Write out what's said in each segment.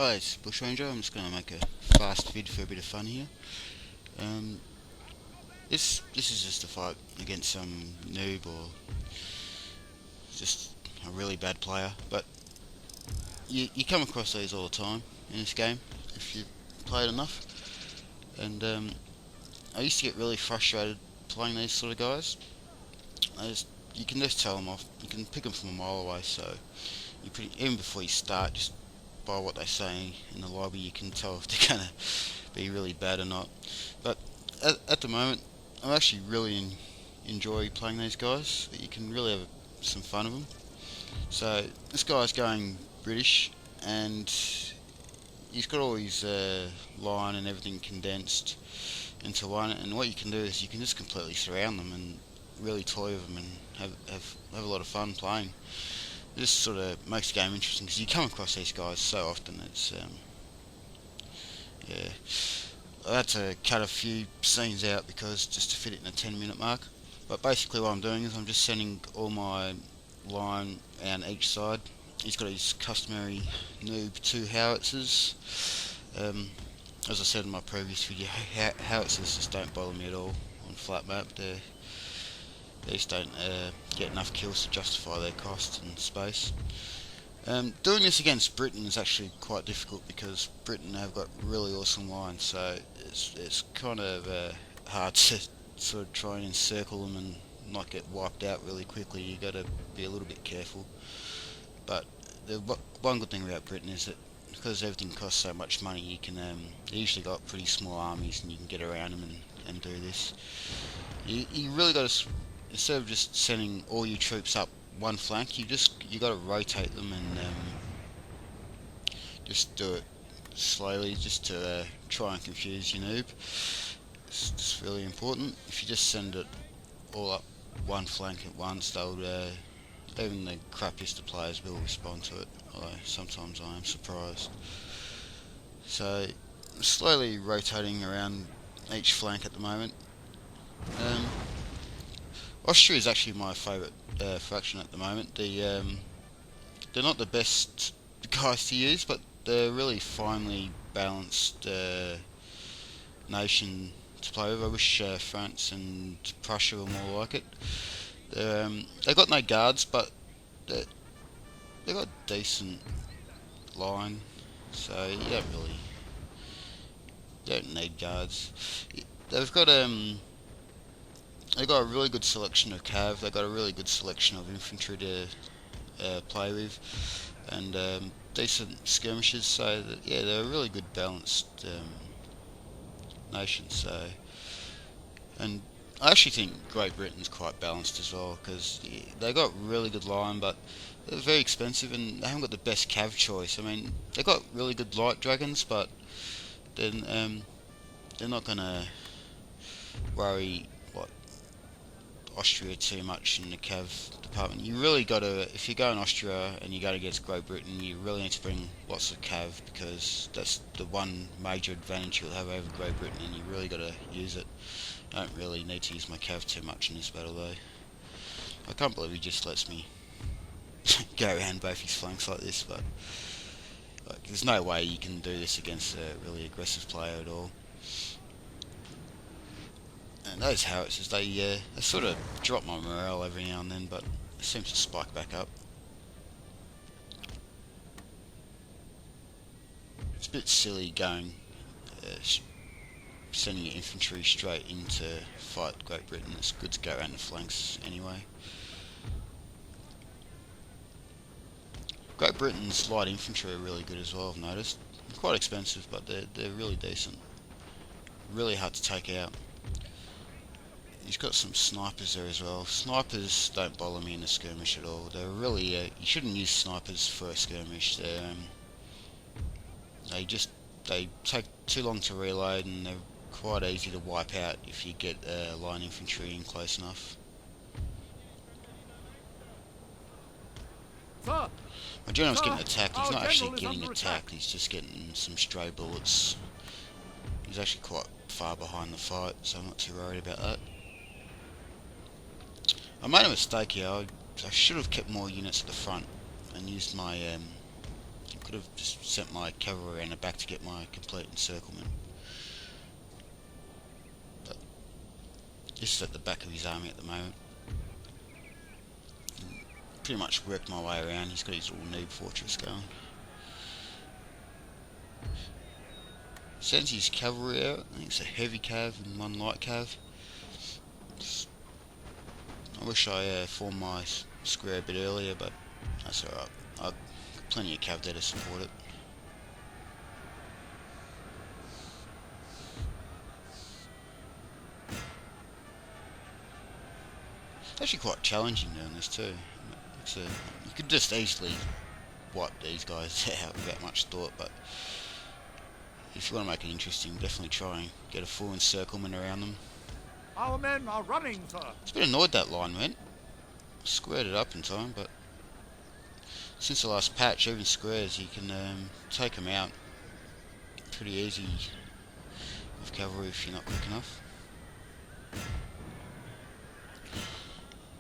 Hi, it's Bushranger. I'm just going to make a fast vid for a bit of fun here. Um, this is just a fight against some noob or just a really bad player, but you come across these all the time in this game if you play it enough. And I used to get really frustrated playing these sort of guys. You can just tell them off. You can pick them from a mile away. So even before you start, just by what they say in the lobby, you can tell if they're gonna be really bad or not. But at the moment, I actually really enjoy playing these guys. You can really have some fun with them. So this guy's going British, and he's got all his line and everything condensed into one. And what you can do is you can just completely surround them and really toy with them and have a lot of fun playing. This sort of makes the game interesting because you come across these guys so often. It's yeah. I had to cut a few scenes out because just to fit it in a 10-minute mark. But basically what I'm doing is I'm just sending all my line down each side. He's got his customary noob 2 howitzers. As I said in my previous video, howitzers just don't bother me at all on flat map. They just don't get enough kills to justify their cost and space. Doing this against Britain is actually quite difficult because Britain have got really awesome lines, so it's kind of hard to sort of try and encircle them and not get wiped out really quickly. You got to be a little bit careful. But the one good thing about Britain is that because everything costs so much money, you can they usually got pretty small armies and you can get around them and do this. You really got to, instead of just sending all your troops up one flank, you got to rotate them and just do it slowly, just to try and confuse your noob. It's just really important. If you just send it all up one flank at once, they'll even the crappiest of players will respond to it. Although sometimes I am surprised. So slowly rotating around each flank at the moment. Austria is actually my favourite faction at the moment. They're not the best guys to use, but they're a really finely balanced nation to play with. I wish France and Prussia were more like it. They've got no guards, but they've got decent line, so you don't need guards. They've got They've got a really good selection of cav. They've got a really good selection of infantry to play with, and decent skirmishers. So that, yeah, they're a really good balanced nation. So, and I actually think Great Britain's quite balanced as well because they got really good line, but they're very expensive and they haven't got the best cav choice. I mean, they got really good light dragons, but then they're not gonna worry Austria too much in the cav department. You really got to, if you go in Austria and you go against Great Britain, you really need to bring lots of cav because that's the one major advantage you'll have over Great Britain, and you really got to use it. I don't really need to use my cav too much in this battle though. I can't believe he just lets me go around both his flanks like this, but there's no way you can do this against a really aggressive player at all. And those howitzers, they sort of drop my morale every now and then, but it seems to spike back up. It's a bit silly going, sending your infantry straight in to fight Great Britain. It's good to go around the flanks anyway. Great Britain's light infantry are really good as well, I've noticed. They're quite expensive, but they're really decent. Really hard to take out. He's got some snipers there as well. Snipers don't bother me in a skirmish at all. They're really you shouldn't use snipers for a skirmish. They take too long to reload and they're quite easy to wipe out if you get line infantry in close enough. My general's getting attacked. He's not actually getting attacked. He's just getting some stray bullets. He's actually quite far behind the fight, so I'm not too worried about that. I made a mistake here. I should have kept more units at the front and used my... could have just sent my cavalry around the back to get my complete encirclement. But this is at the back of his army at the moment. Pretty much worked my way around. He's got his little noob fortress going. Sends his cavalry out. I think it's a heavy cav and one light cav. I wish I formed my square a bit earlier, but that's alright. I've got plenty of cav there to support it. It's actually quite challenging doing this too. You could just easily wipe these guys out without much thought, but if you want to make it interesting, definitely try and get a full encirclement around them. Our men are running, sir. It's a bit annoyed that line went. Squared it up in time, but since the last patch, even squares, you can take them out pretty easy with cavalry if you're not quick enough.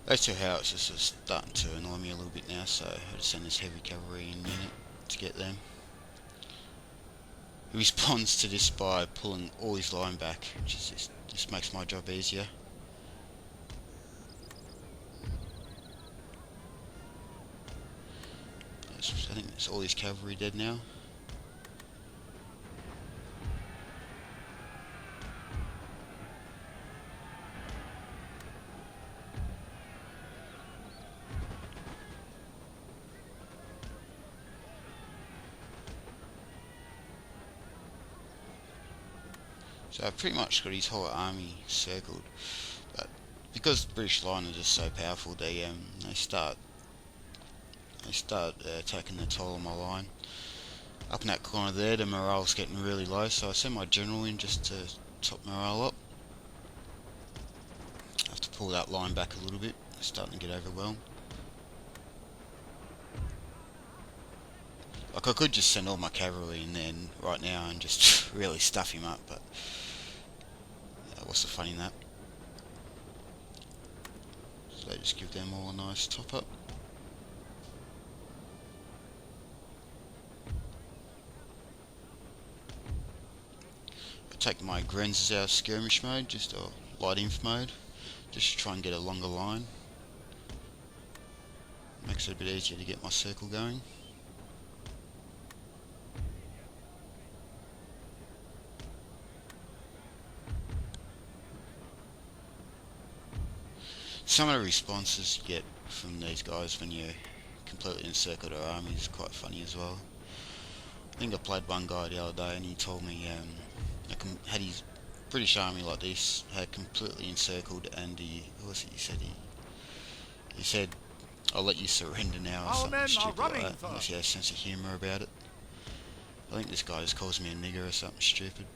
Those two howitzers are starting to annoy me a little bit now, so I just send this heavy cavalry in unit to get them. He responds to this by pulling all his line back, which is just makes my job easier. I think it's all his cavalry dead now. So I've pretty much got his whole army circled, but because the British line are just so powerful, they start taking the toll on my line. Up in that corner there, the morale's getting really low, so I send my general in just to top morale up. I have to pull that line back a little bit. It's starting to get overwhelmed. Like, I could just send all my cavalry in there right now and just really stuff him up, but what's the fun in that? So just give them all a nice top up. I take my Grenzes out of skirmish mode, just light inf mode, just to try and get a longer line. Makes it a bit easier to get my circle going. Some of the responses you get from these guys when you completely encircle their army is quite funny as well. I think I played one guy the other day and he told me had his British army like this, had completely encircled, and what was it he said? He said, "I'll let you surrender now," or something stupid like that, unless he has a sense of humour about it. I think this guy just calls me a nigger or something stupid.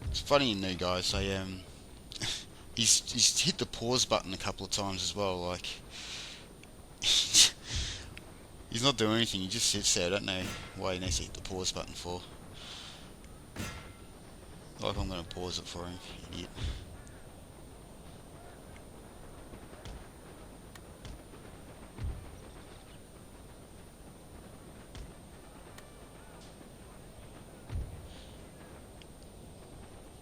It's funny in new guys, he's hit the pause button a couple of times as well, like he's not doing anything, he just sits there. I don't know why he needs to hit the pause button for. Like, I'm going to pause it for him, idiot.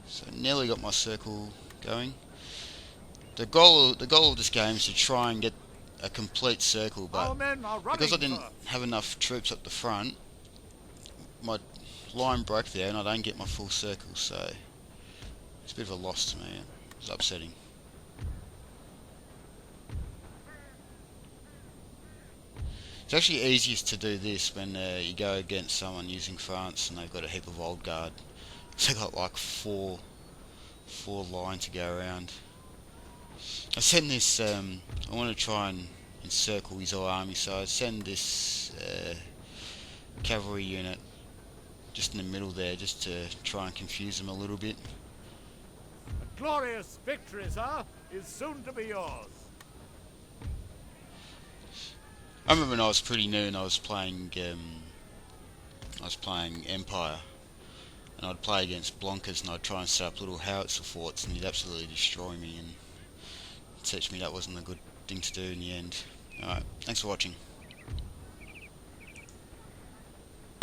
So nearly got my circle going. The goal of this game is to try and get a complete circle, but because I didn't have enough troops up the front, my line broke there and I don't get my full circle, so it's a bit of a loss to me. It's upsetting. It's actually easiest to do this when you go against someone using France and they've got a heap of old guard. So they've got like four lines to go around. I send this, I want to try and encircle his whole army, so I send this cavalry unit just in the middle there, just to try and confuse them a little bit. A glorious victory, sir, is soon to be yours. I remember when I was pretty new and I was playing Empire, and I'd play against Blonkers and I'd try and set up little howitzer forts and he'd absolutely destroy me and teach me that wasn't a good thing to do in the end. Alright, thanks for watching.